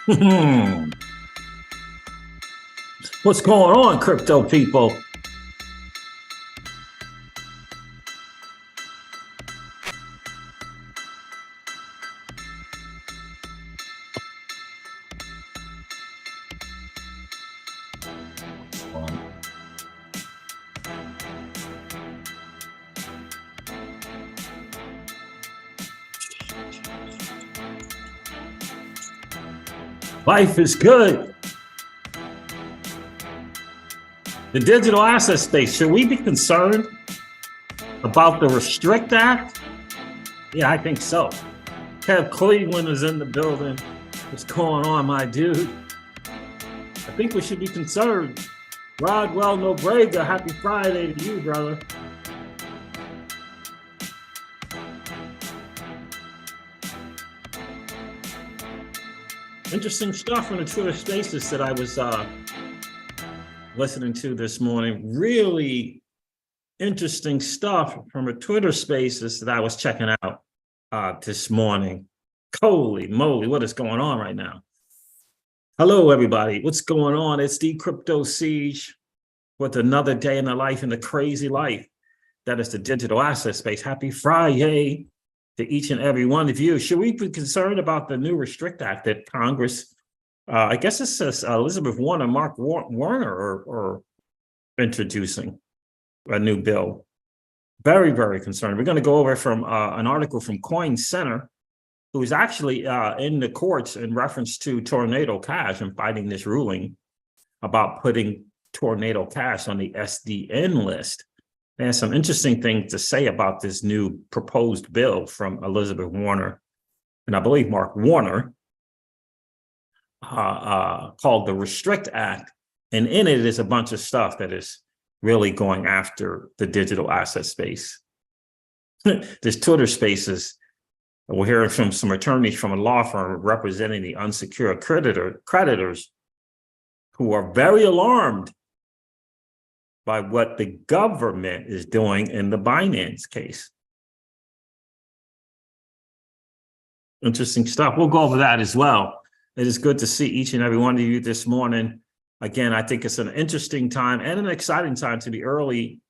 What's going on, crypto people? Life is good. The digital asset space, should we be concerned about the Restrict Act? Yeah, I think so. Kev Cleveland is in the building. What's going on, my dude? I think we should be concerned. Rodwell Nobrega, happy Friday to you, brother. Interesting stuff from the Twitter Spaces that I was listening to this morning. Really interesting stuff from a Twitter Spaces that I was checking out this morning. Holy moly, what is going on right now? Hello, everybody. What's going on? It's the Crypto Siege with another day in the life, in the crazy life that is the digital asset space. Happy Friday to each and every one of you. Should we be concerned about the new Restrict Act that Congress, I guess it says Elizabeth Warren, Mark Warner are introducing a new bill? Very, very concerned. We're going to go over from an article from Coin Center, who is actually in the courts in reference to Tornado Cash and fighting this ruling about putting Tornado Cash on the SDN list. There's some interesting things to say about this new proposed bill from Elizabeth Warner, and I believe Mark Warner, called the Restrict Act. And in it is a bunch of stuff that is really going after the digital asset space. There's Twitter Spaces. We're hearing from some attorneys from a law firm representing the unsecured creditors who are very alarmed by what the government is doing in the Binance case. Interesting stuff. We'll go over that as well. It is good to see each and every one of you this morning. Again, I think it's an interesting time and an exciting time to be early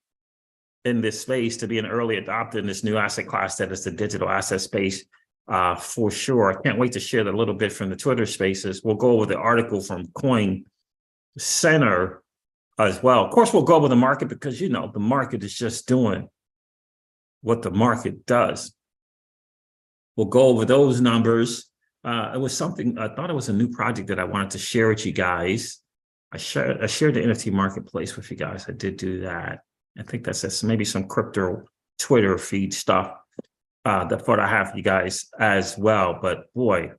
in this space, to be an early adopter in this new asset class that is the digital asset space, for sure. I can't wait to share a little bit from the Twitter Spaces. We'll go over the article from Coin Center as well. Of course, we'll go over the market because, you know, the market is just doing what the market does. We'll go over those numbers. It was something, I thought it was a new project that I wanted to share with you guys. I shared the NFT marketplace with you guys. I did do that. I think that's maybe some crypto Twitter feed stuff that I have for you guys as well. But boy,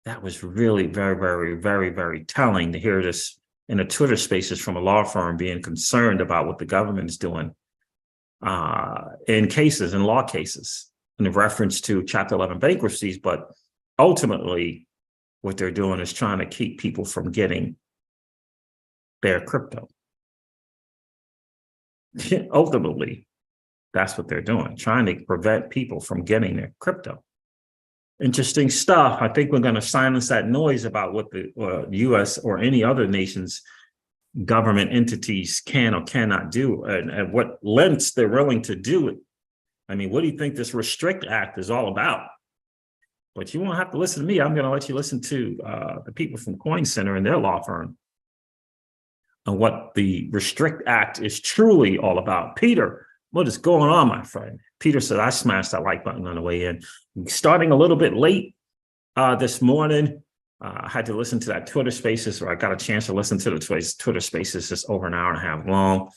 that was really very, very, very, very telling to hear this in the Twitter Spaces from a law firm being concerned about what the government is doing in law cases, in reference to Chapter 11 bankruptcies. But ultimately, what they're doing is trying to keep people from getting their crypto. Ultimately, that's what they're doing, trying to prevent people from getting their crypto. Interesting stuff. I think we're going to silence that noise about what the U.S. or any other nation's government entities can or cannot do, and what lengths they're willing to do it. I mean, what do you think this Restrict Act is all about? But you won't have to listen to me. I'm going to let you listen to the people from Coin Center and their law firm on what the Restrict Act is truly all about. Peter, what is going on, my friend? Peter said, I smashed that like button on the way in. Starting a little bit late this morning. I had to listen to that Twitter Spaces, or I got a chance to listen to the Twitter Spaces. Just over an hour and a half long.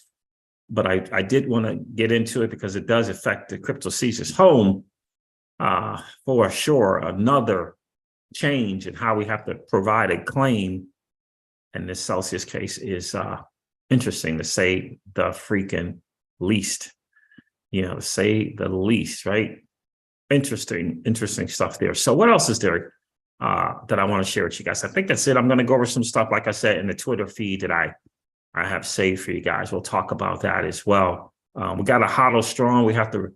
But I did want to get into it because it does affect the Crypto Caesar's home for sure. Another change in how we have to provide a claim. And this Celsius case is interesting, to say the freaking least. You know, to say the least, right? Interesting stuff there. So what else is there that I want to share with you guys? I think that's it. I'm going to go over some stuff, like I said, in the Twitter feed that I have saved for you guys. We'll talk about that as well. We got a HODL strong. We have to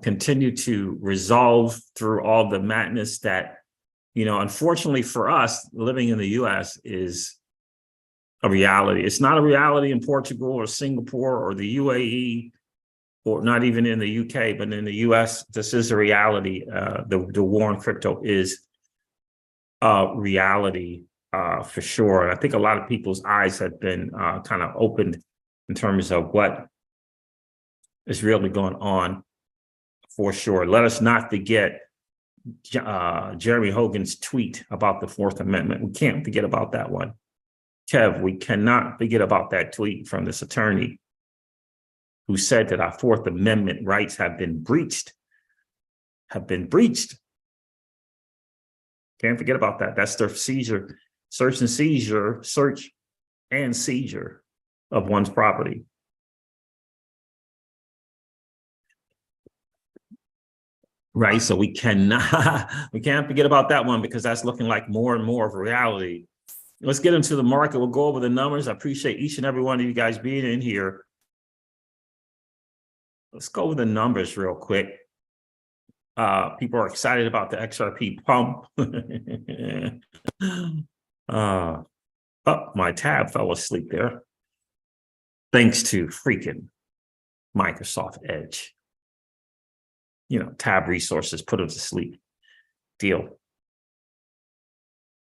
continue to resolve through all the madness that Unfortunately for us, living in the US is a reality. It's not a reality in Portugal or Singapore or the UAE, or not even in the UK, but in the US, this is a reality. The war on crypto is a reality for sure. And I think a lot of people's eyes have been kind of opened in terms of what is really going on for sure. Let us not forget Jeremy Hogan's tweet about the Fourth Amendment. We can't forget about that one. Kev, we cannot forget about that tweet from this attorney who said that our Fourth Amendment rights have been breached. Can't forget about that. That's the seizure, search and seizure of one's property. Right. So we can't forget about that one, because that's looking like more and more of a reality. Let's get into the market. We'll go over the numbers. I appreciate each and every one of you guys being in here. Let's go over the numbers real quick. People are excited about the XRP pump. My tab fell asleep there. Thanks to freaking Microsoft Edge. Tab resources, put them to sleep. Deal.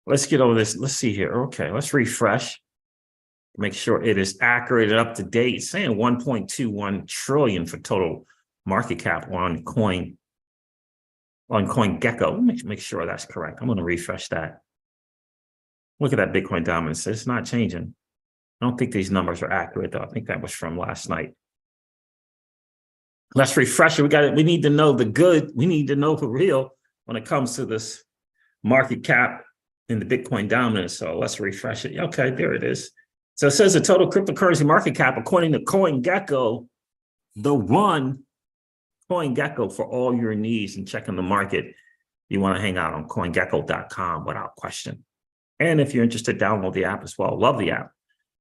Let's get over this. Let's see here. Okay, let's refresh. Make sure it is accurate and up to date. It's saying 1.21 trillion for total market cap on CoinGecko. Let me make sure that's correct. I'm going to refresh that. Look at that Bitcoin dominance. It's not changing. I don't think these numbers are accurate, though. I think that was from last night. Let's refresh it. We need to know the good. We need to know the real when it comes to this market cap in the Bitcoin dominance. So let's refresh it. Okay, there it is. So it says the total cryptocurrency market cap, according to CoinGecko, the one CoinGecko for all your needs and checking the market. You want to hang out on CoinGecko.com without question. And if you're interested, download the app as well. Love the app.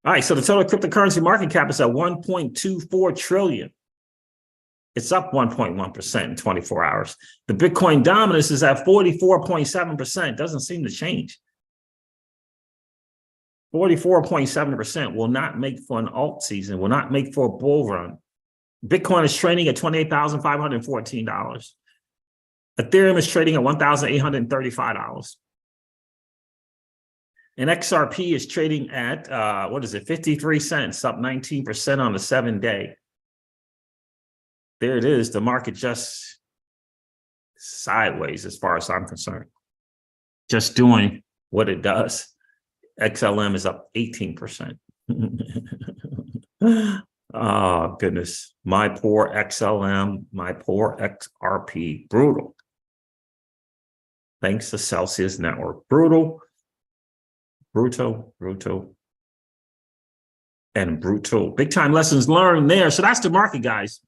All right, so the total cryptocurrency market cap is at 1.24 trillion. It's up 1.1% in 24 hours. The Bitcoin dominance is at 44.7%. Doesn't seem to change. 44.7% will not make for an alt season, will not make for a bull run. Bitcoin is trading at $28,514. Ethereum is trading at $1,835. And XRP is trading at, 53 cents, up 19% on the 7-day. There it is. The market just sideways as far as I'm concerned. Just doing what it does. XLM is up 18%. Oh, goodness. My poor XLM, my poor XRP. Brutal. Thanks to Celsius Network. Brutal, and brutal. Big time lessons learned there. So that's the market, guys.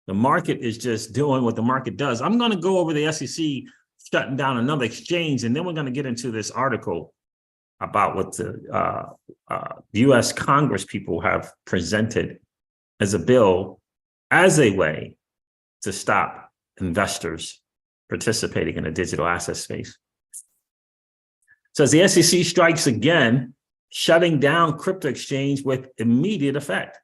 The market is just doing what the market does. I'm going to go over the SEC shutting down another exchange, and then we're going to get into this article about what the U.S. Congress people have presented as a bill as a way to stop investors participating in the digital asset space. So as the SEC strikes again, shutting down crypto exchange with immediate effect.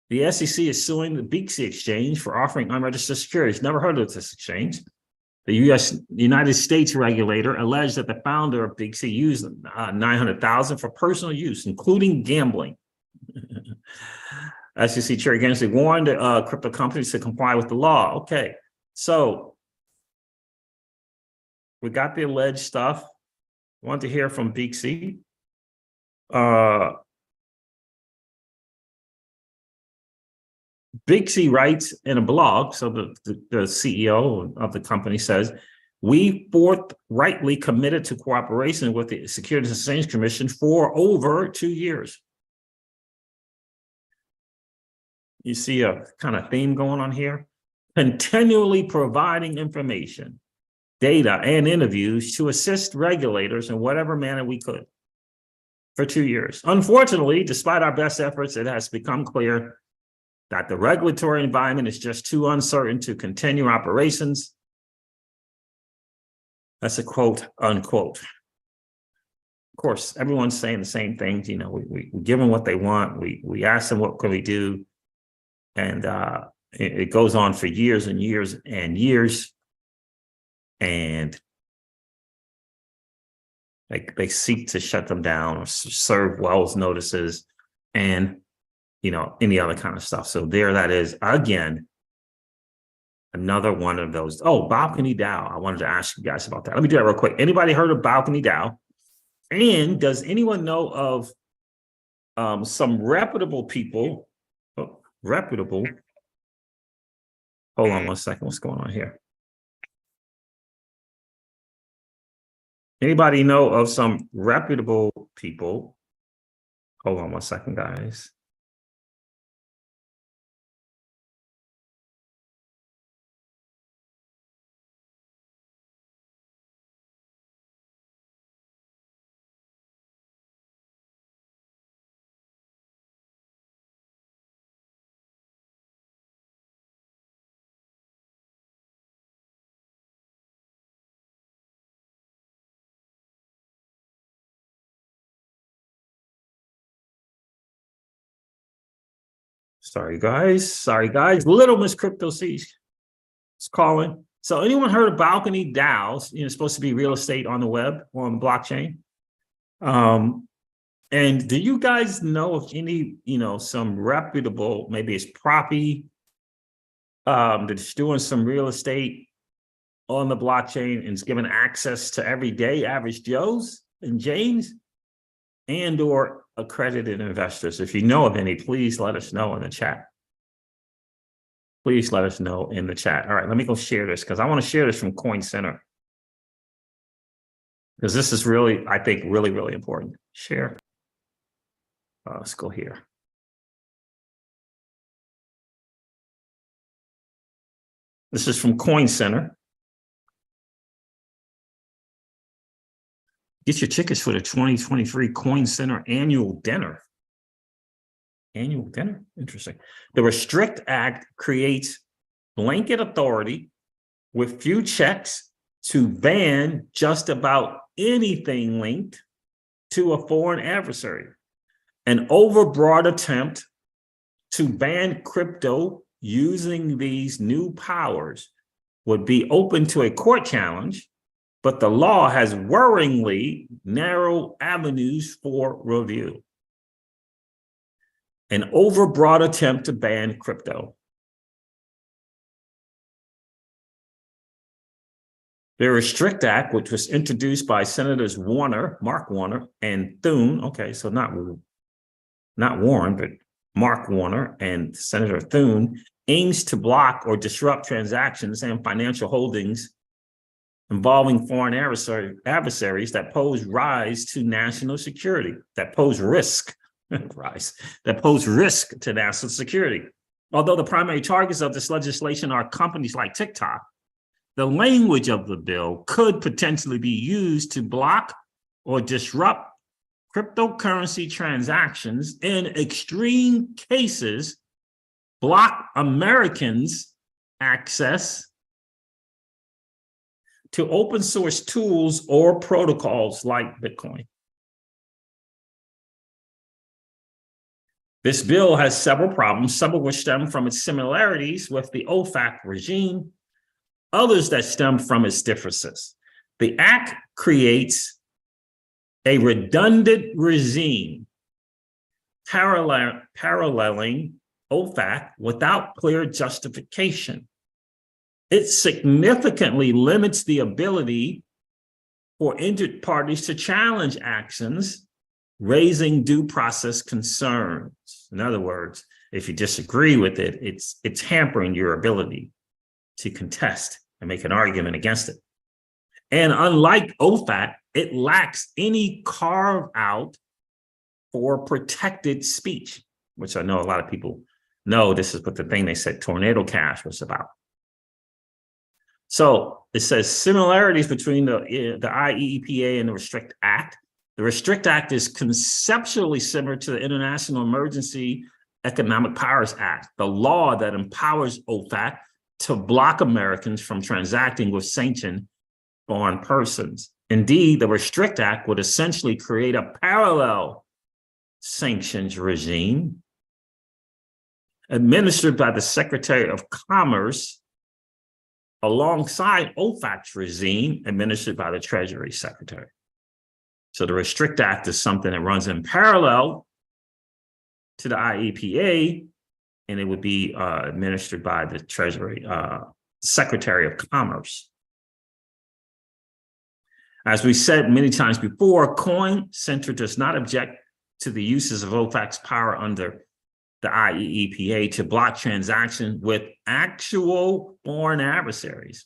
The SEC is suing the BXC exchange for offering unregistered securities. Never heard of this exchange. The United States regulator alleged that the founder of BXC used $900,000 for personal use, including gambling. SEC Chair Gensler warned crypto companies to comply with the law. Okay, so we got the alleged stuff. I want to hear from BXC. BXC writes in a blog, so the CEO of the company says, we forthrightly committed to cooperation with the Securities and Exchange Commission for over 2 years. You see a kind of theme going on here? Continually providing information, data, and interviews to assist regulators in whatever manner we could for 2 years. Unfortunately, despite our best efforts, it has become clear that the regulatory environment is just too uncertain to continue operations. That's a quote, unquote. Of course, everyone's saying the same things. You know, we give them what they want. We ask them what can we do, and it goes on for years and years and years, and they seek to shut them down or serve Wells notices, and you know, any other kind of stuff. So there, that is again another one of those. Oh, balcony DAO. I wanted to ask you guys about that. Let me do that real quick. Anybody heard of balcony DAO? And does anyone know of some reputable people? Oh, reputable. Hold on 1 second. What's going on here? Anybody know of some reputable people? Hold on 1 second, guys. Sorry, guys. Little Miss Crypto C's calling. So anyone heard of balcony DAOs? You know, it's supposed to be real estate on the web, on blockchain. And do you guys know of any, you know, some reputable, maybe it's Proppy, that's doing some real estate on the blockchain and is giving access to everyday average Joes and Janes and or accredited investors? If you know of any, please let us know in the chat. Please let us know in the chat. All right, let me go share this because I want to share this from Coin Center. Because this is really, I think, really, really important. Share. Let's go here. This is from Coin Center. Get your tickets for the 2023 Coin Center annual dinner. Annual dinner? Interesting. The Restrict Act creates blanket authority with few checks to ban just about anything linked to a foreign adversary. An overbroad attempt to ban crypto using these new powers would be open to a court challenge, but the law has worryingly narrow avenues for review. An overbroad attempt to ban crypto. The Restrict Act, which was introduced by Senators Mark Warner, and Thune, okay, so not Warren, but Mark Warner and Senator Thune, aims to block or disrupt transactions and financial holdings involving foreign adversaries that pose rise to national security, that pose risk, that pose risk to national security. Although the primary targets of this legislation are companies like TikTok, the language of the bill could potentially be used to block or disrupt cryptocurrency transactions, in extreme cases, block Americans' access to open source tools or protocols like Bitcoin. This bill has several problems, some of which stem from its similarities with the OFAC regime, others that stem from its differences. The act creates a redundant regime paralleling OFAC without clear justification. It significantly limits the ability for injured parties to challenge actions raising due process concerns. In other words, if you disagree with it, it's hampering your ability to contest and make an argument against it. And unlike OFAC, it lacks any carve out for protected speech, which I know a lot of people know. This is what the thing they said Tornado Cash was about. So it says similarities between the IEEPA and the Restrict Act. The Restrict Act is conceptually similar to the International Emergency Economic Powers Act, the law that empowers OFAC to block Americans from transacting with sanctioned foreign persons. Indeed, the Restrict Act would essentially create a parallel sanctions regime administered by the Secretary of Commerce alongside OFAC's regime administered by the Treasury Secretary. So the Restrict Act is something that runs in parallel to the IEPA, and it would be administered by the Treasury Secretary of Commerce. As we said many times before, Coin Center does not object to the uses of OFAC's power under the IEEPA to block transactions with actual foreign adversaries,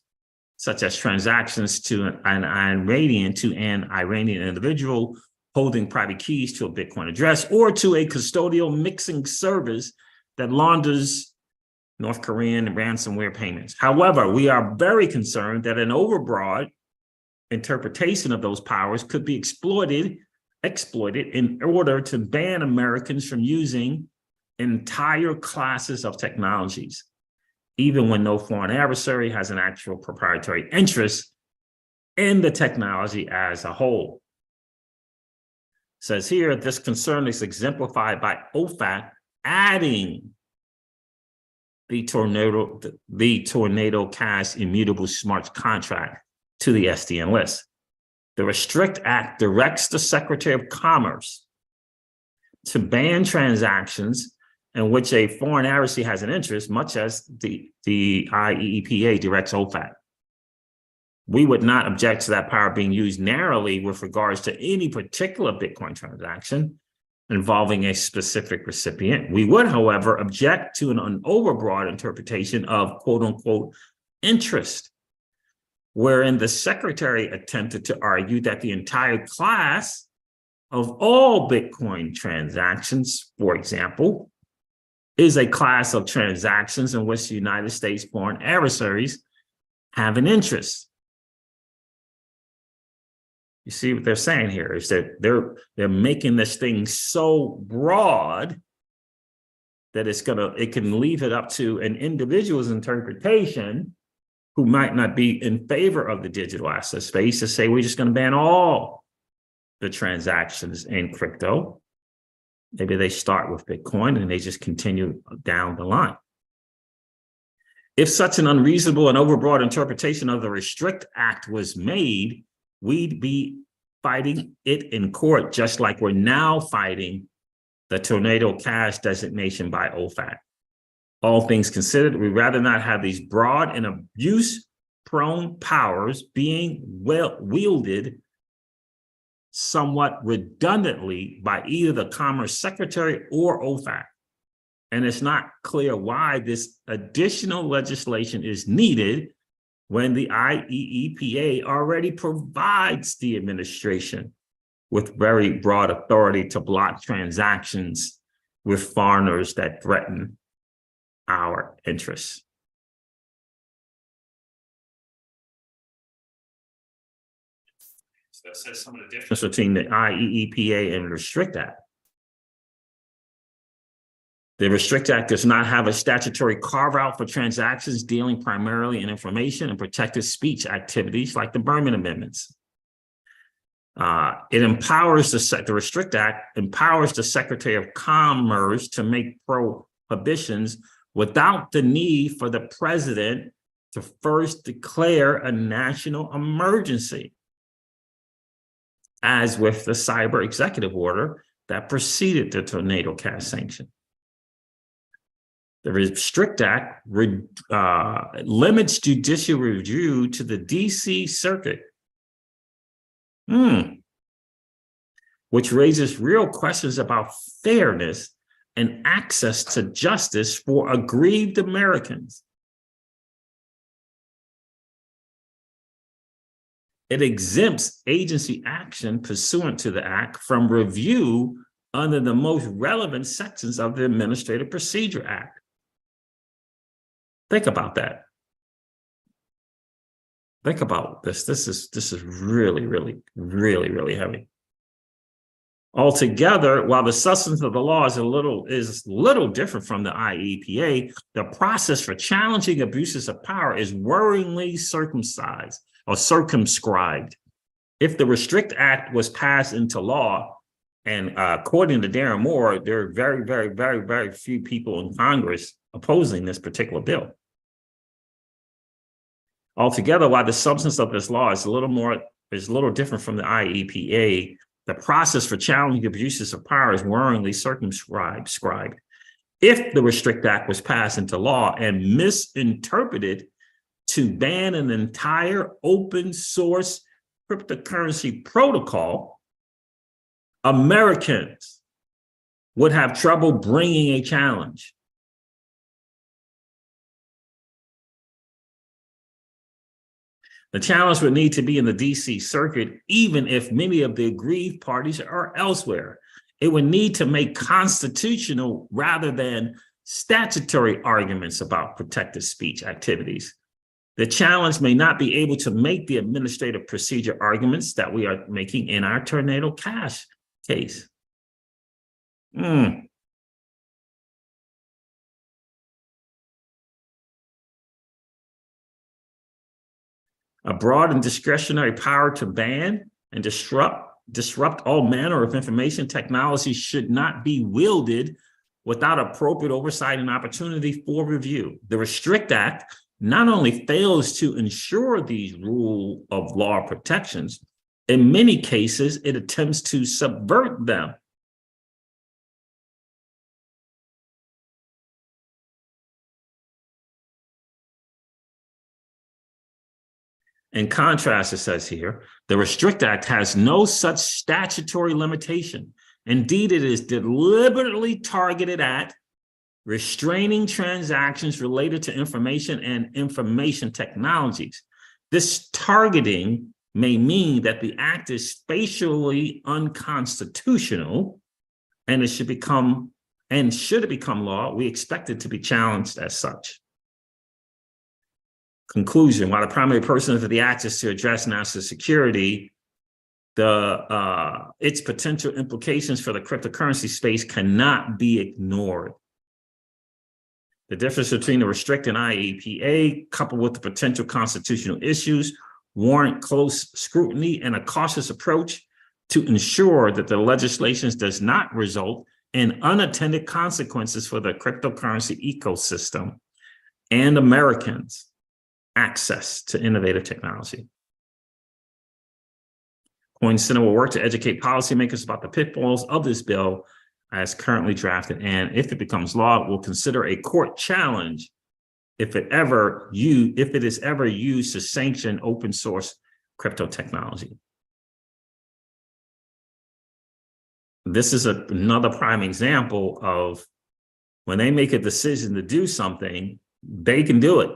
such as transactions to an Iranian individual holding private keys to a Bitcoin address, or to a custodial mixing service that launders North Korean ransomware payments. However, we are very concerned that an overbroad interpretation of those powers could be exploited in order to ban Americans from using entire classes of technologies, even when no foreign adversary has an actual proprietary interest in the technology as a whole. It says here, this concern is exemplified by OFAC adding the Tornado Cash immutable smart contract to the SDN list. The Restrict Act directs the Secretary of Commerce to ban transactions in which a foreign adversary has an interest, much as the IEEPA directs OFAC. We would not object to that power being used narrowly with regards to any particular Bitcoin transaction involving a specific recipient. We would, however, object to an overbroad interpretation of quote unquote interest, wherein the Secretary attempted to argue that the entire class of all Bitcoin transactions, for example, is a class of transactions in which the United States foreign adversaries have an interest. You see what they're saying here is that they're making this thing so broad that it can leave it up to an individual's interpretation who might not be in favor of the digital asset space to say we're just going to ban all the transactions in crypto. Maybe they start with Bitcoin and they just continue down the line. If such an unreasonable and overbroad interpretation of the Restrict Act was made, we'd be fighting it in court, just like we're now fighting the Tornado Cash designation by OFAC. All things considered, we'd rather not have these broad and abuse-prone powers being wielded somewhat redundantly by either the Commerce Secretary or OFAC. And it's not clear why this additional legislation is needed when the IEEPA already provides the administration with very broad authority to block transactions with foreigners that threaten our interests. So that says some of the difference between the IEEPA and the Restrict Act. The Restrict Act does not have a statutory carve-out for transactions dealing primarily in information and protected speech activities like the Berman Amendments. It empowers the Restrict Act empowers the Secretary of Commerce to make prohibitions without the need for the president to first declare a national emergency, as with the cyber executive order that preceded the Tornado Cash sanction. The Restrict Act limits judicial review to the DC Circuit, which raises real questions about fairness and access to justice for aggrieved Americans. It exempts agency action pursuant to the Act from review under the most relevant sections of the Administrative Procedure Act. Think about that. Think about this. This is really, really, really, really heavy. Altogether, while the substance of the law is little different from the IEPA, the process for challenging abuses of power is worryingly circumcised or circumscribed. If the Restrict Act was passed into law, and according to Darren Moore, there are very, very, very, very few people in Congress opposing this particular bill. Altogether, while the substance of this law is a little different from the IEPA, the process for challenging abuses of power is worryingly circumscribed. If the Restrict Act was passed into law and misinterpreted to ban an entire open source cryptocurrency protocol, Americans would have trouble bringing a challenge. The challenge would need to be in the DC circuit, even if many of the aggrieved parties are elsewhere. It would need to make constitutional rather than statutory arguments about protected speech activities. The challenge may not be able to make the administrative procedure arguments that we are making in our Tornado Cash case. A broad and discretionary power to ban and disrupt all manner of information technology should not be wielded without appropriate oversight and opportunity for review. The Restrict Act not only fails to ensure these rule of law protections, in many cases, it attempts to subvert them. In contrast, it says here, the Restrict Act has no such statutory limitation. Indeed, it is deliberately targeted at restraining transactions related to information and information technologies. This targeting may mean that the act is spatially unconstitutional, and it should become, and should it become law, we expect it to be challenged as such. Conclusion, while the primary purpose of the act is to address national security, its potential implications for the cryptocurrency space cannot be ignored. The difference between the Restrict and IEPA, coupled with the potential constitutional issues, warrant close scrutiny and a cautious approach to ensure that the legislation does not result in unintended consequences for the cryptocurrency ecosystem and Americans' access to innovative technology. Coin Center will work to educate policymakers about the pitfalls of this bill as currently drafted, and if it becomes law, it will consider a court challenge if it is ever used to sanction open source crypto technology. This is another prime example of when they make a decision to do something, they can do it.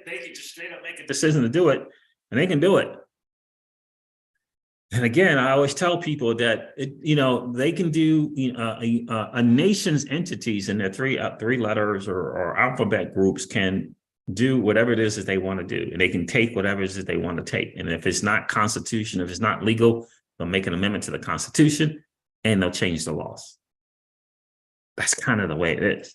They can just straight up make a decision to do it, and they can do it. And again, I always tell people that they can do a nation's entities in their three letters or alphabet groups can do whatever it is that they want to do, and they can take whatever it is that they want to take. And if it's not constitution, if it's not legal, they'll make an amendment to the Constitution and they'll change the laws. That's kind of the way it is.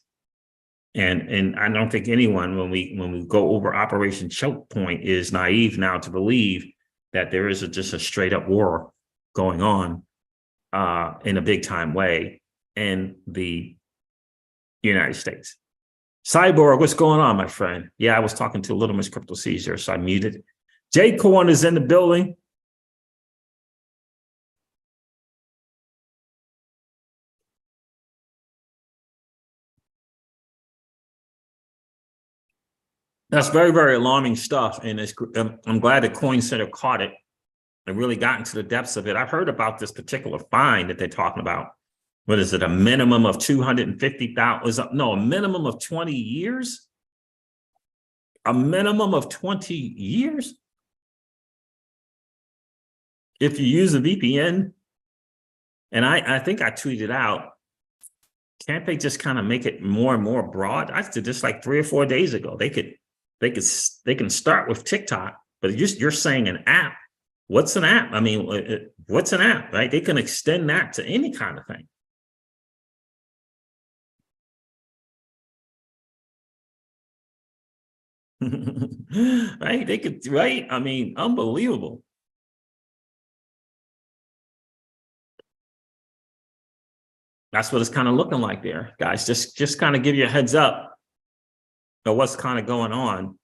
And I don't think anyone, when we go over Operation Choke Point, is naive now to believe that there is just a straight up war going on in a big time way in the United States. Cyborg, what's going on, my friend? Yeah, I was talking to Little Miss Crypto Caesar, so I muted. Jay Corn is in the building. That's very, very alarming stuff. And I'm glad that Coin Center caught it and really got into the depths of it. I've heard about this particular fine that they're talking about. What is it? A minimum of 250,000? No, a minimum of 20 years? A minimum of 20 years? If you use a VPN, and I think I tweeted out, can't they just kind of make it more and more broad? I did this like 3 or 4 days ago. They can start with TikTok, but you're saying an app. What's an app? I mean, what's an app, right? They can extend that to any kind of thing. Right? They could, right? I mean, unbelievable. That's what it's kind of looking like there, guys. Just kind of give you a heads up of what's kind of going on.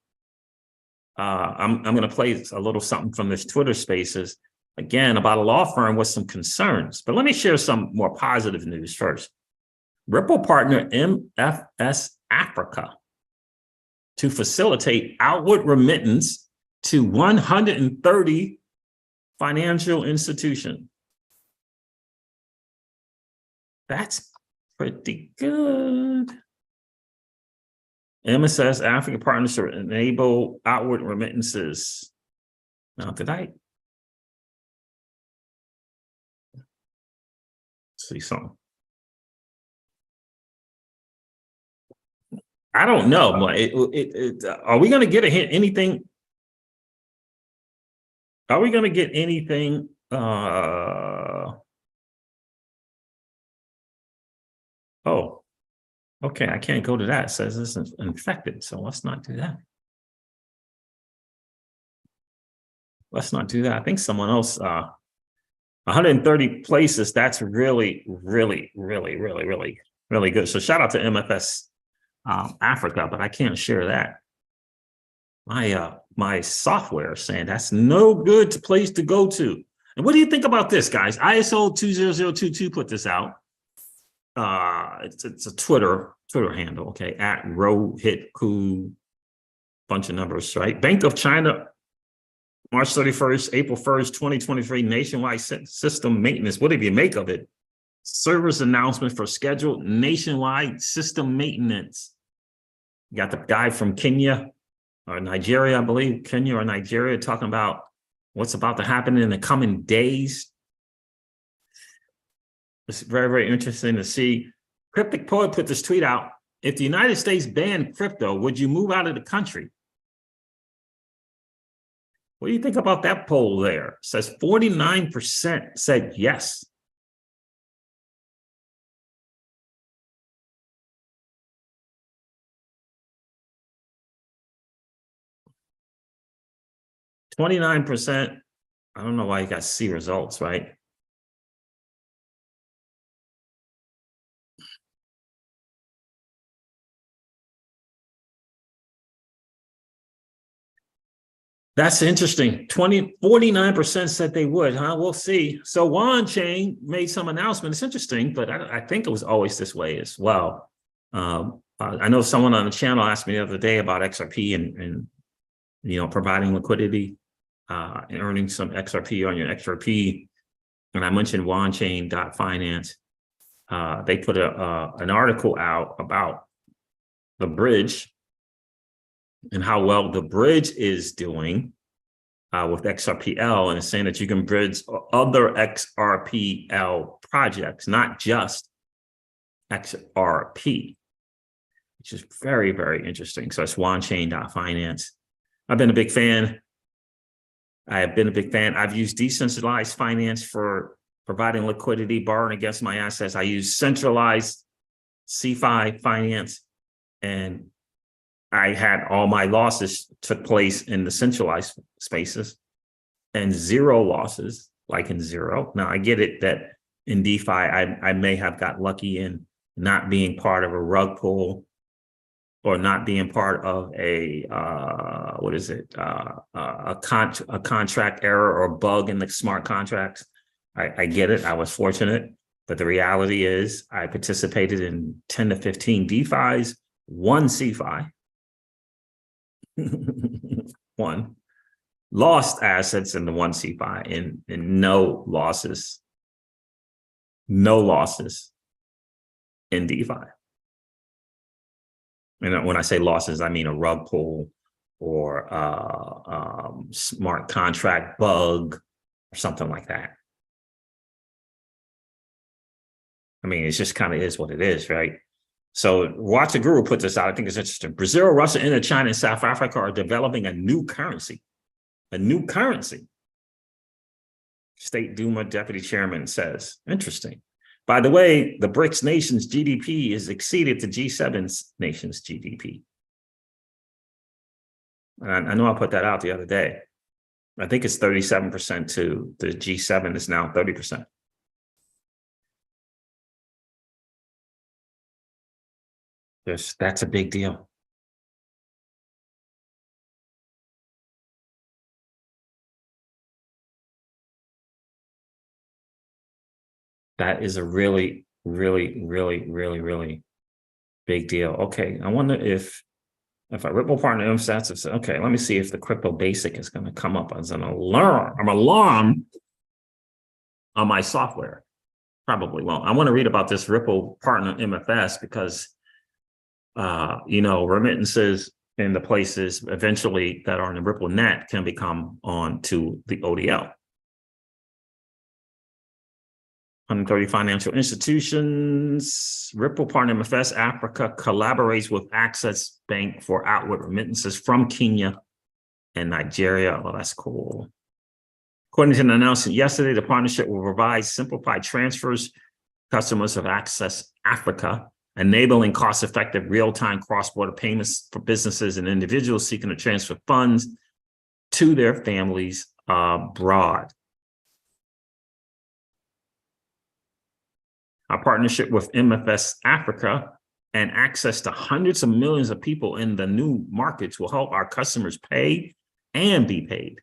I'm going to play a little something from this Twitter Spaces again about a law firm with some concerns. But let me share some more positive news first. Ripple partner MFS Africa to facilitate outward remittance to 130 financial institutions. That's pretty good. MSS Africa partners to enable outward remittances. Now, did I see something? I don't know, but are we going to get anything? Are we going to get anything? Oh, okay. I can't go to that. It says this is infected. So let's not do that. Let's not do that. I think someone else, 130 places. That's really, really, really, really, really, really good. So shout out to MFS Africa, but I can't share that. My software is saying that's no good place to go to. And what do you think about this, guys? ISO 20022 put this out. It's a Twitter handle, okay, at Rohit bunch of numbers, right? Bank of China, March 31st, April 1st, 2023, nationwide system maintenance. What do you make of it? Service announcement for scheduled nationwide system maintenance. You got the guy from Kenya or Nigeria, I believe, Kenya or Nigeria, talking about what's about to happen in the coming days. It's very, very interesting to see. Cryptic Poet put this tweet out. If the United States banned crypto, would you move out of the country? What do you think about that poll there? It says 49% said yes. %. I don't know why you guys see results, right? That's interesting. 49% said they would, huh? We'll see. So Juan Chain made some announcement. It's interesting, but I think it was always this way as well. I know someone on the channel asked me the other day about XRP and providing liquidity and earning some XRP on your XRP. And I mentioned OneChain.finance. They put an article out about the bridge and how well the bridge is doing with XRPL, and it's saying that you can bridge other XRPL projects, not just XRP, which is very, very interesting. So it's OneChain.finance. I've been a big fan. I've used decentralized finance for providing liquidity, borrowing against my assets. I use centralized CeFi finance, and I had all my losses took place in the centralized spaces and zero losses, like in zero. Now, I get it that in DeFi, I may have got lucky in not being part of a rug pull or not being part of a contract error or bug in the smart contracts. I get it. I was fortunate, but the reality is I participated in 10 to 15 DeFis, one CeFi, one, lost assets in the one CeFi and no losses in DeFi. And when I say losses, I mean a rug pull or smart contract bug or something like that. I mean, it just kind of is what it is, right? So Watch the Guru put this out. I think it's interesting. Brazil, Russia, India, China, and South Africa are developing a new currency. State Duma Deputy Chairman says. Interesting. By the way, the BRICS nations' GDP is exceeded the G7 nations' GDP. And I know I put that out the other day. I think it's 37% to the G7 is now 30%. That's a big deal. That is a really, really, really, really, really big deal. Okay, I wonder if a Ripple partner emphasizes, okay, let me see if the crypto basic is going to come up as an alarm on my software. Probably won't. I want to read about this Ripple partner MFS because, remittances in the places eventually that are in the Ripple net can become on to the ODL. 130 financial institutions. Ripple partner MFS Africa collaborates with Access Bank for outward remittances from Kenya and Nigeria. Well, that's cool. According to an announcement yesterday, the partnership will provide simplified transfers to customers of Access Africa, enabling cost-effective real-time cross-border payments for businesses and individuals seeking to transfer funds to their families abroad. Our partnership with MFS Africa and access to hundreds of millions of people in the new markets will help our customers pay and be paid,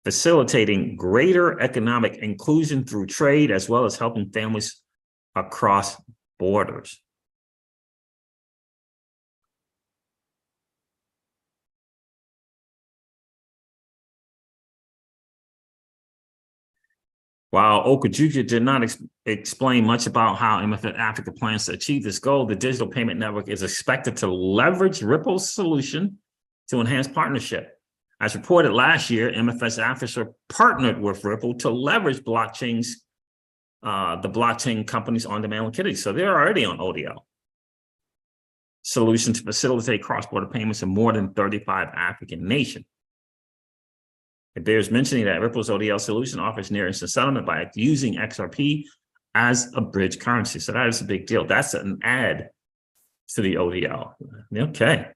facilitating greater economic inclusion through trade, as well as helping families across borders. While Okajuju did not explain much about how MFS Africa plans to achieve this goal, the digital payment network is expected to leverage Ripple's solution to enhance partnership. As reported last year, MFS Africa partnered with Ripple to leverage the blockchain company's on-demand liquidity. So they're already on ODL. Solution to facilitate cross-border payments in more than 35 African nations. It bears mentioning that Ripple's ODL solution offers near instant settlement by using XRP as a bridge currency. So that is a big deal. That's an add to the ODL. Okay,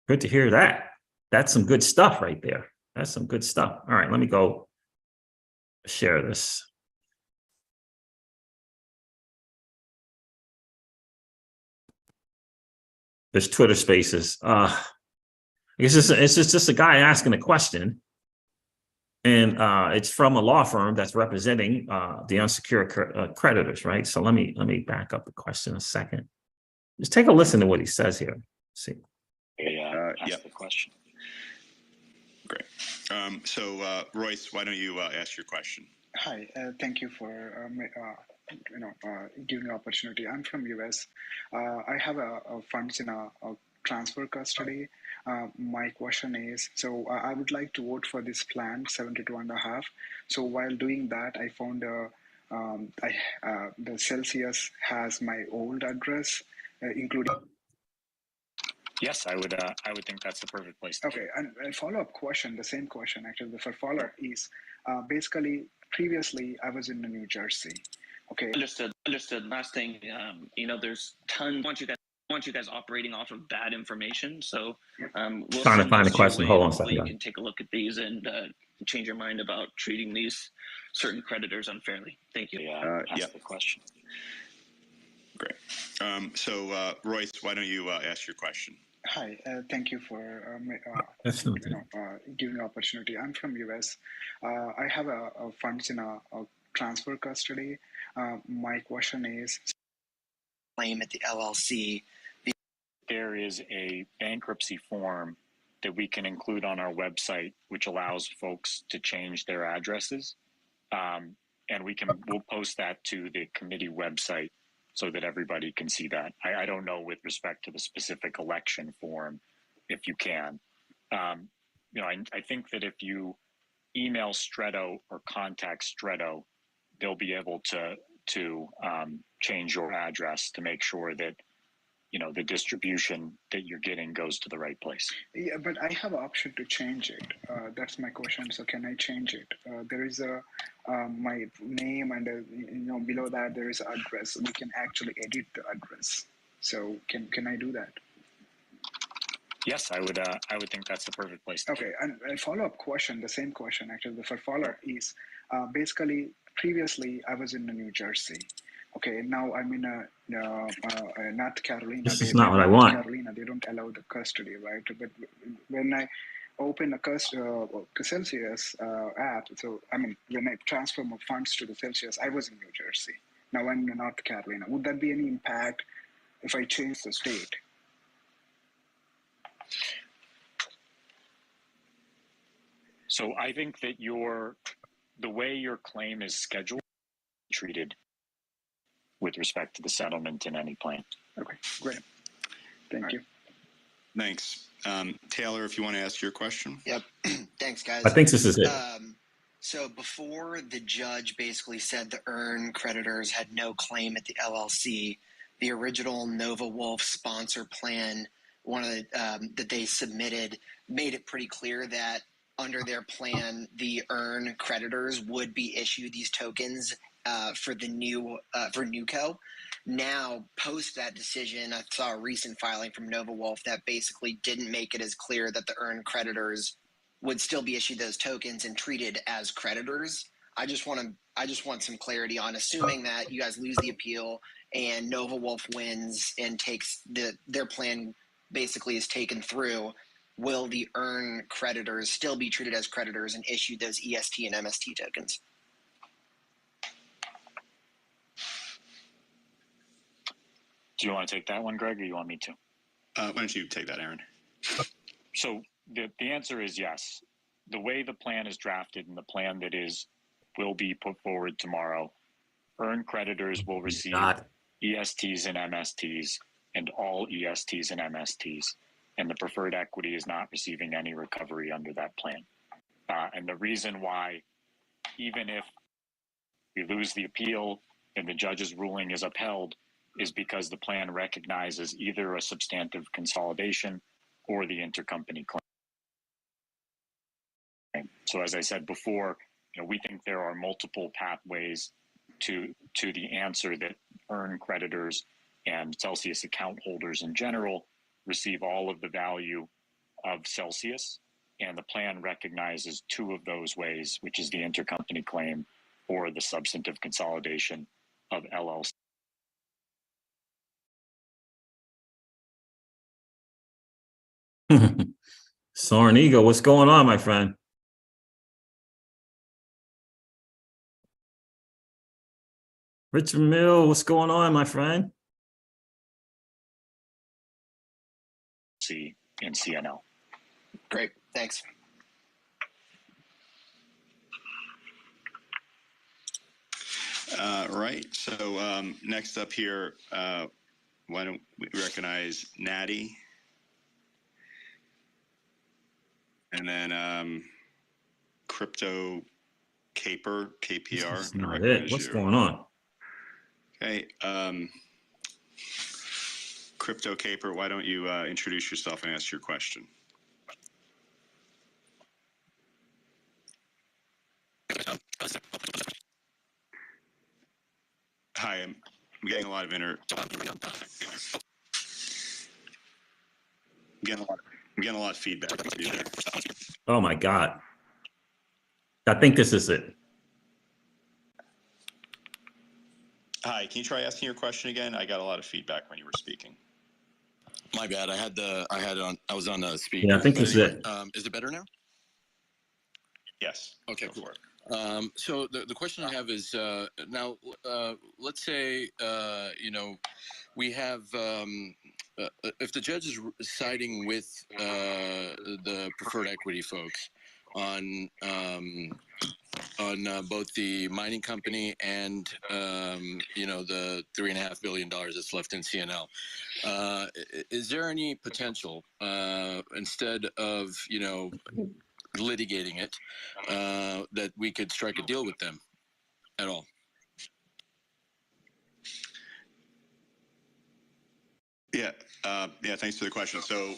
good to hear that. That's some good stuff right there. That's some good stuff. All right, let me go share this. There's Twitter Spaces. It's just a guy asking a question. And it's from a law firm that's representing the unsecured creditors, right? So let me back up the question a second. Just take a listen to what he says here. Let's see. Ask the question. Great. Royce, why don't you ask your question? Hi, thank you for giving the opportunity. I'm from US. I have funds in a transfer custody. My question is, so I would like to vote for this plan 72.5. So while doing that, I found the Celsius has my old address, including. Yes, I would think that's the perfect place. Okay, and a follow-up question, the same question actually. The follow-up is basically previously I was in New Jersey. Okay. Understood. Last thing, there's tons. Want you guys operating off of bad information. So we'll trying to find a question. Hold on a second. You can take a look at these and change your mind about treating these certain creditors unfairly. Thank you. Ask the question. Great. Royce, why don't you ask your question? Hi, thank you for giving the opportunity. I'm from US. I have funds in a transfer custody. My question is, claim at the LLC. There is a bankruptcy form that we can include on our website, which allows folks to change their addresses. And we'll post that to the committee website so that everybody can see that. I don't know with respect to the specific election form, if you can. I think that if you email Stretto or contact Stretto, they'll be able to change your address to make sure that the distribution that you're getting goes to the right place. Yeah, but I have an option to change it. That's my question. So can I change it? There is my name and below that there is an address. We can actually edit the address. So can I do that? Yes, I would think that's the perfect place. Okay, and a follow-up question, the same question actually, for follow-up is basically previously I was in New Jersey. Okay, now I'm in North Carolina. This is not what I want. Carolina, they don't allow the custody, right? But when I open a Celsius app, so I mean, when I transfer my funds to the Celsius, I was in New Jersey. Now I'm in North Carolina. Would that be any impact if I change the state? So I think that the way your claim is scheduled, treated with respect to the settlement in any plan. Okay, great. Thank you. Thanks. Taylor, if you want to ask your question. Yep. Thanks, guys. I think this is it. So before the judge basically said the earn creditors had no claim at the LLC, the original Nova Wolf sponsor plan, one of the that they submitted, made it pretty clear that under their plan, the earn creditors would be issued these tokens for the new for NewCo. Now, post that decision, I saw a recent filing from Nova Wolf that basically didn't make it as clear that the earn creditors would still be issued those tokens and treated as creditors. I just want some clarity on, assuming that you guys lose the appeal and Nova Wolf wins and takes their plan basically is taken through. Will the earn creditors still be treated as creditors and issue those EST and MST tokens? Do you want to take that one, Greg, or you want me to? Why don't you take that, Aaron? So the answer is yes. The way the plan is drafted and the plan that will be put forward tomorrow, earn creditors will receive ESTs and MSTs and all ESTs and MSTs. And the preferred equity is not receiving any recovery under that plan. And the reason why, even if we lose the appeal and the judge's ruling is upheld, is because the plan recognizes either a substantive consolidation or the intercompany claim. So as I said before, we think there are multiple pathways to the answer that earn creditors and Celsius account holders in general receive all of the value of Celsius, and the plan recognizes two of those ways, which is the intercompany claim or the substantive consolidation of LLC. Soren Eagle, what's going on, my friend? Richard Mill, what's going on, my friend? C and CNL. Great, thanks. Right. So next up here, why don't we recognize Natty? And then Crypto Caper, KPR. That's not it. What's going on? Okay. Crypto Caper, why don't you introduce yourself and ask your question? Hi, I'm getting a lot of I'm getting a lot of feedback. Oh my God. I think this is it. Hi, can you try asking your question again? I got a lot of feedback when you were speaking. My bad. I was on speaker. Yeah, I think this is it. Is it better now? Yes. Okay, cool. So the question I have is now let's say we have if the judge is siding with the preferred equity folks on both the mining company and the $3.5 billion that's left in CNL. Is there any potential instead of litigating it that we could strike a deal with them at all? Yeah. Thanks for the question. So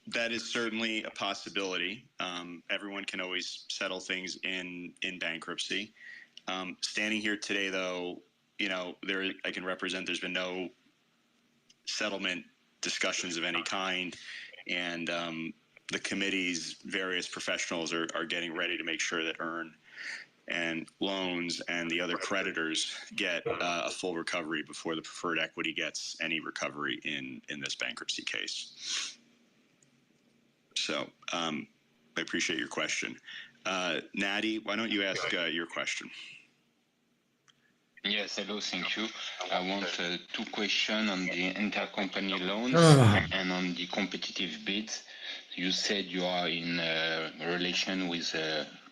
that is certainly a possibility. Everyone can always settle things in bankruptcy. Standing here today, though, I can represent there's been no settlement discussions of any kind, and the committee's various professionals are getting ready to make sure that EARN and loans and the other creditors get a full recovery before the preferred equity gets any recovery in this bankruptcy case. So I appreciate your question. Natty, why don't you ask your question? Yes, hello, thank you. I want two questions on the intercompany loans and on the competitive bids. You said you are in relation with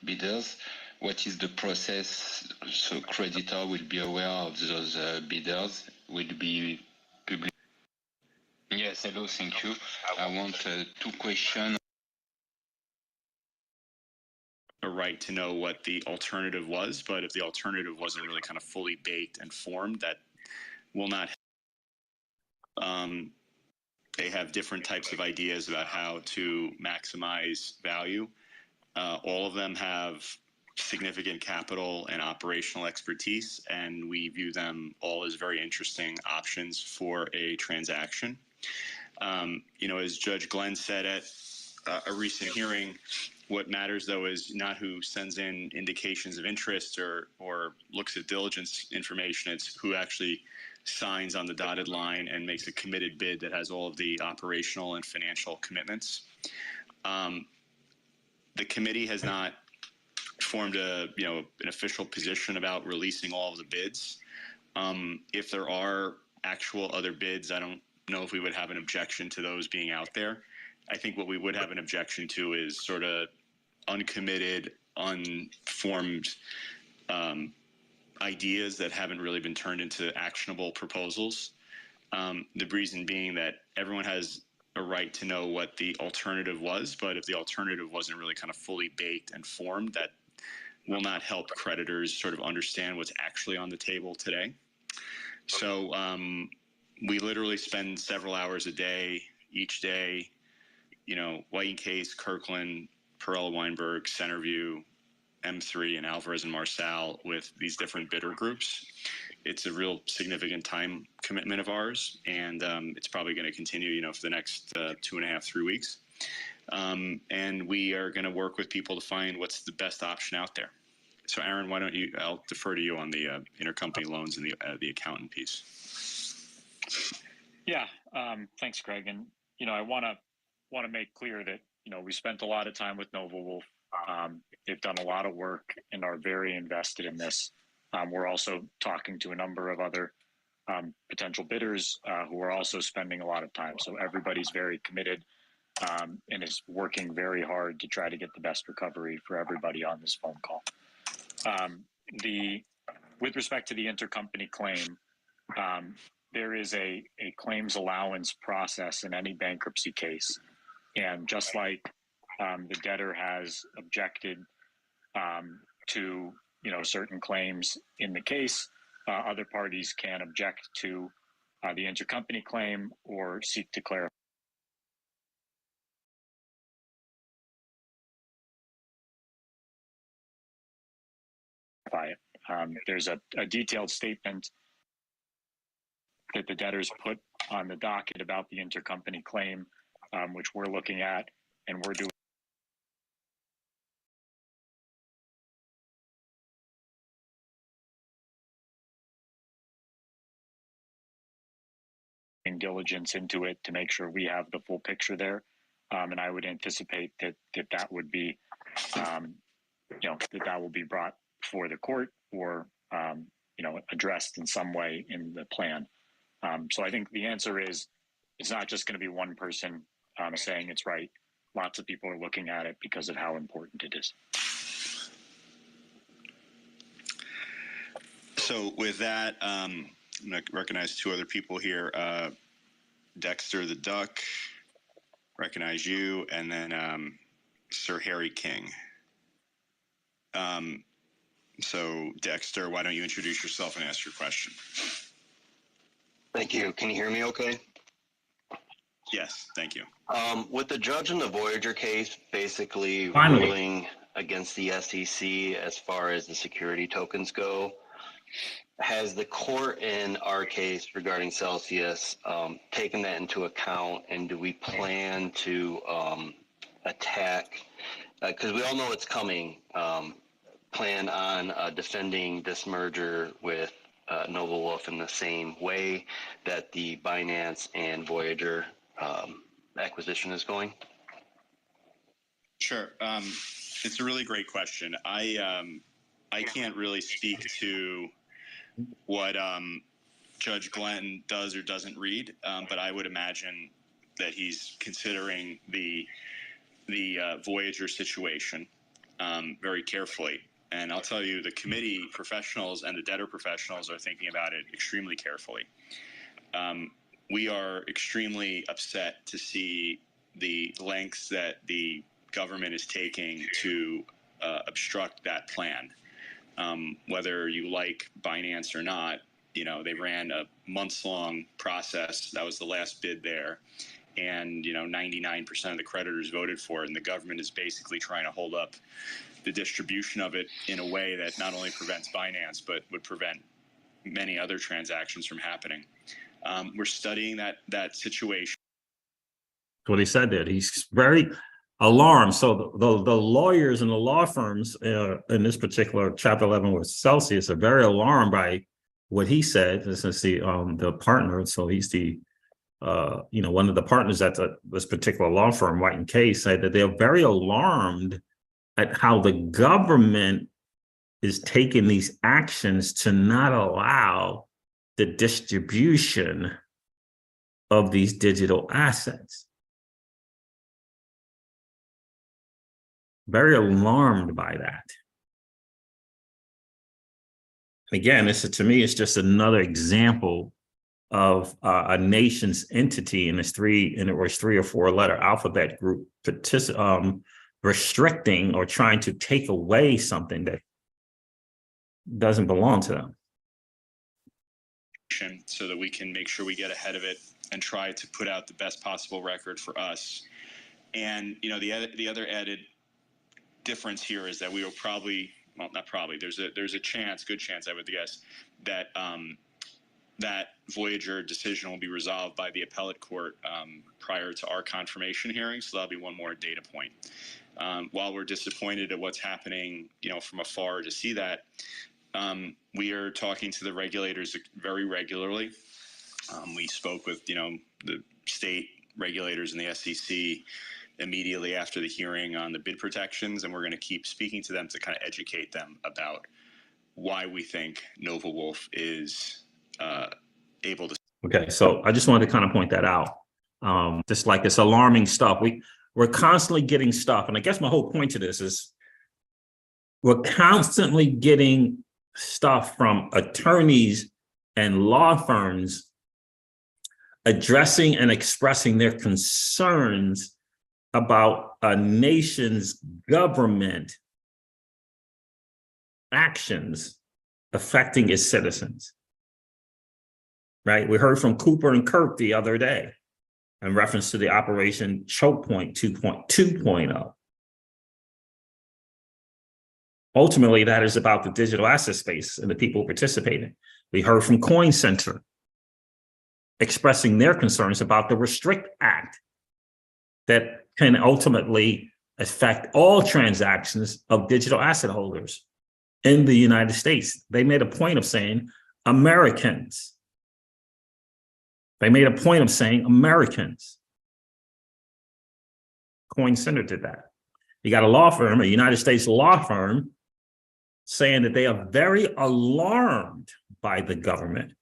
bidders. What is the process so creditor will be aware of those bidders? Will be public? Yes, hello, thank you. I want two questions. A right to know what the alternative was, but if the alternative wasn't really kind of fully baked and formed, that will not. They have different types of ideas about how to maximize value. All of them have significant capital and operational expertise, and we view them all as very interesting options for a transaction. As Judge Glenn said at a recent hearing, what matters, though, is not who sends in indications of interest or looks at diligence information. It's who actually signs on the dotted line and makes a committed bid that has all of the operational and financial commitments. The committee has not formed an official position about releasing all of the bids. If there are actual other bids, I don't know if we would have an objection to those being out there. I think what we would have an objection to is sort of uncommitted, unformed ideas that haven't really been turned into actionable proposals. The reason being that everyone has a right to know what the alternative was, but if the alternative wasn't really kind of fully baked and formed, that will not help creditors sort of understand what's actually on the table today. So we literally spend several hours a day, each day, White & Case, Kirkland, Perella Weinberg, Centerview, M3, and Alvarez and Marsal with these different bidder groups. It's a real significant time commitment of ours, and it's probably going to continue, for the next 2.5, 3 weeks. And we are going to work with people to find what's the best option out there. So, Aaron, why don't you? I'll defer to you on the intercompany loans and the accountant piece. Yeah, thanks, Greg. And I want to make clear that we spent a lot of time with Nova Wolf. They've done a lot of work and are very invested in this. We're also talking to a number of other potential bidders who are also spending a lot of time. So everybody's very committed and is working very hard to try to get the best recovery for everybody on this phone call. With respect to the intercompany claim, there is a claims allowance process in any bankruptcy case. And just like the debtor has objected to certain claims in the case, other parties can object to the intercompany claim or seek to clarify it. There's a detailed statement that the debtors put on the docket about the intercompany claim, which we're looking at, and we're doing diligence into it to make sure we have the full picture there. And I would anticipate that would be, that will be brought before the court or, addressed in some way in the plan. So I think the answer is it's not just going to be one person saying it's right. Lots of people are looking at it because of how important it is. So with that, I'm going to recognize two other people here. Dexter the Duck, recognize you, and then Sir Harry King. So Dexter, why don't you introduce yourself and ask your question? Thank you. Can you hear me okay? Yes, thank you. With the judge in the Voyager case basically Finally ruling against the SEC as far as the security tokens go, has the court in our case regarding Celsius taken that into account, and do we plan to attack, because we all know it's coming, plan on defending this merger with Nova Wolf in the same way that the Binance and Voyager acquisition is going? Sure. It's a really great question. I can't really speak to what Judge Glenn does or doesn't read, but I would imagine that he's considering the Voyager situation very carefully. And I'll tell you, the committee professionals and the debtor professionals are thinking about it extremely carefully. We are extremely upset to see the lengths that the government is taking to obstruct that plan. Whether you like Binance or not, you know, they ran a months-long process. That was the last bid there. And, you know, 99% of the creditors voted for it. And the government is basically trying to hold up the distribution of it in a way that not only prevents Binance, but would prevent many other transactions from happening. We're studying that situation. What he said there, he's very alarmed. So the lawyers and the law firms in this particular Chapter 11 with Celsius are very alarmed by what he said. This is the partner, so he's the one of the partners at this particular law firm, White and Case, said that they're very alarmed at how the government is taking these actions to not allow the distribution of these digital assets. Very alarmed by that. Again, to me, it's just another example of a nation's entity, and it was 3 or 4 letter alphabet group restricting or trying to take away something that doesn't belong to them. So that we can make sure we get ahead of it and try to put out the best possible record for us. And, you know, the other added difference here is that we will probably, well, not probably, there's a good chance, I would guess, that that Voyager decision will be resolved by the appellate court prior to our confirmation hearing. So that'll be one more data point. While we're disappointed at what's happening, you know, from afar to see that, we are talking to the regulators very regularly. We spoke with, you know, the state regulators and the SEC immediately after the hearing on the bid protections, and we're going to keep speaking to them to kind of educate them about why we think Nova Wolf is able to. Okay, so I just wanted to kind of point that out. Just like it's alarming stuff. We're constantly getting stuff, and I guess my whole point to this is we're constantly getting stuff from attorneys and law firms addressing and expressing their concerns about a nation's government actions affecting its citizens. Right? We heard from Cooper and Kirk the other day in reference to the Operation Choke Point 2.2.0. Ultimately, that is about the digital asset space and the people participating. We heard from Coin Center expressing their concerns about the Restrict Act that can ultimately affect all transactions of digital asset holders in the United States. They made a point of saying Americans. They made a point of saying Americans. Coin Center did that. You got a law firm, a United States law firm, saying that they are very alarmed by the government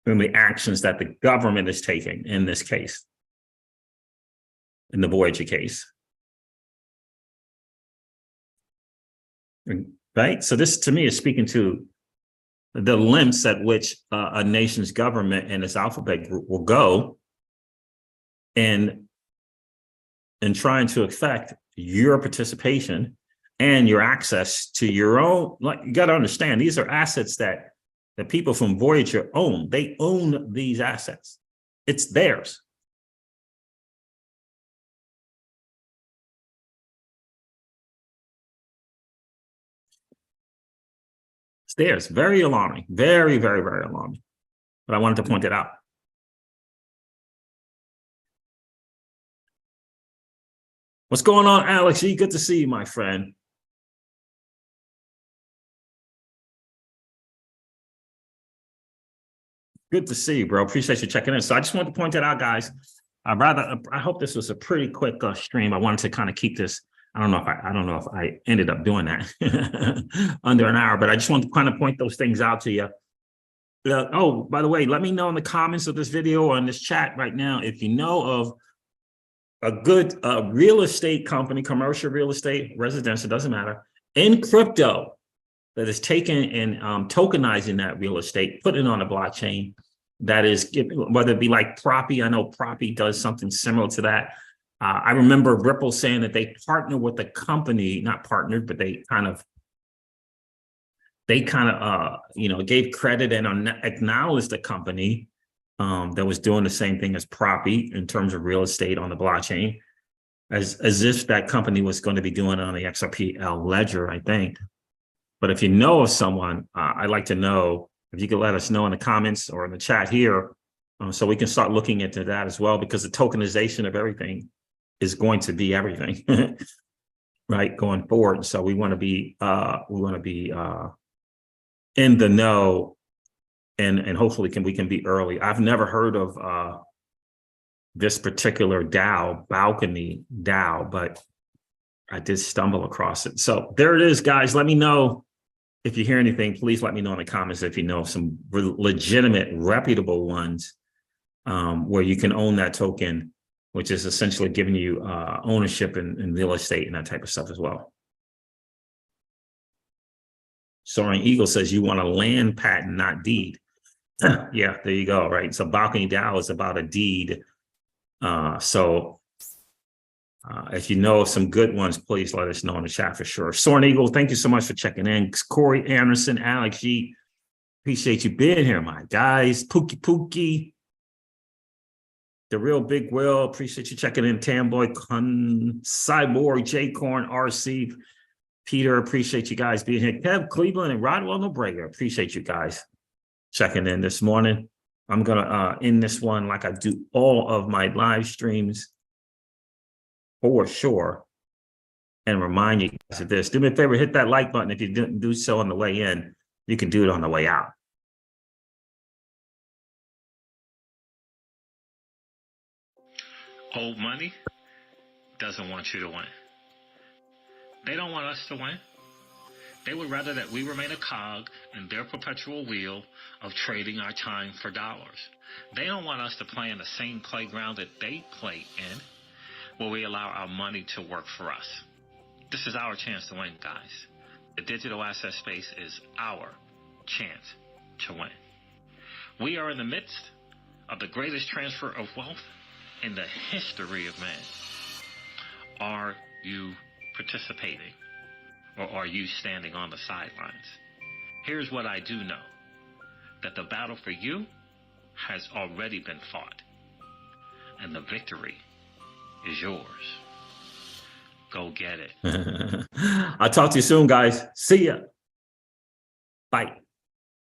and the actions that the government is taking in this case, in the Voyager case. Right? So this, to me, is speaking to the lengths at which a nation's government and its alphabet group will go in trying to affect your participation and your access to your own. Like, you got to understand, these are assets that the people from Voyager own. They own these assets. It's theirs. Stairs, very alarming, very, very, very alarming. But I wanted to point it out. What's going on, Alex E? Good to see you, my friend. Good to see you, bro. Appreciate you checking in. So I just wanted to point that out, guys. I hope this was a pretty quick stream. I wanted to kind of keep this. I don't know if I ended up doing that under an hour, but I just want to kind of point those things out to you. Oh, by the way, let me know in the comments of this video or in this chat right now if you know of a good real estate company, commercial real estate, residential, doesn't matter, in crypto that is taking and tokenizing that real estate, putting it on the blockchain. That is, whether it be like Proppy, I know Proppy does something similar to that. I remember Ripple saying that they partnered with a company, not partnered, but they kind of gave credit and acknowledged the company that was doing the same thing as Proppy in terms of real estate on the blockchain, as if that company was going to be doing it on the XRP ledger, I think. But if you know of someone, I'd like to know if you could let us know in the comments or in the chat here, so we can start looking into that as well, because the tokenization of everything is going to be everything, right, going forward. So we want to be in the know, and hopefully we can be early. I've never heard of this particular DAO, Balcony DAO, but I did stumble across it. So there it is, guys. Let me know if you hear anything. Please let me know in the comments if you know of some legitimate, reputable ones where you can own that token, which is essentially giving you ownership in real estate and that type of stuff as well. Soaring Eagle says you want a land patent, not deed. Yeah, there you go, right? So Balcony DAO is about a deed. If you know of some good ones, please let us know in the chat for sure. Soaring Eagle, thank you so much for checking in. Corey Anderson, Alex G, appreciate you being here, my guys. Pookie. The Real Big Will, appreciate you checking in. Tamboy, Cyborg, J Corn, RC, Peter, appreciate you guys being here. Kev, Cleveland, and Rodwell Nobrega, appreciate you guys checking in this morning. I'm going to end this one like I do all of my live streams for sure, and remind you guys of this. Do me a favor, hit that like button. If you didn't do so on the way in, you can do it on the way out. Old money doesn't want you to win. They don't want us to win. They would rather that we remain a cog in their perpetual wheel of trading our time for dollars. They don't want us to play in the same playground that they play in, where we allow our money to work for us. This is our chance to win, guys. The digital asset space is our chance to win. We are in the midst of the greatest transfer of wealth in the history of man. Are you participating, or are you standing on the sidelines? Here's what I do know, that the battle for you has already been fought, and the victory is yours. Go get it. I'll talk to you soon, guys. See ya. Bye.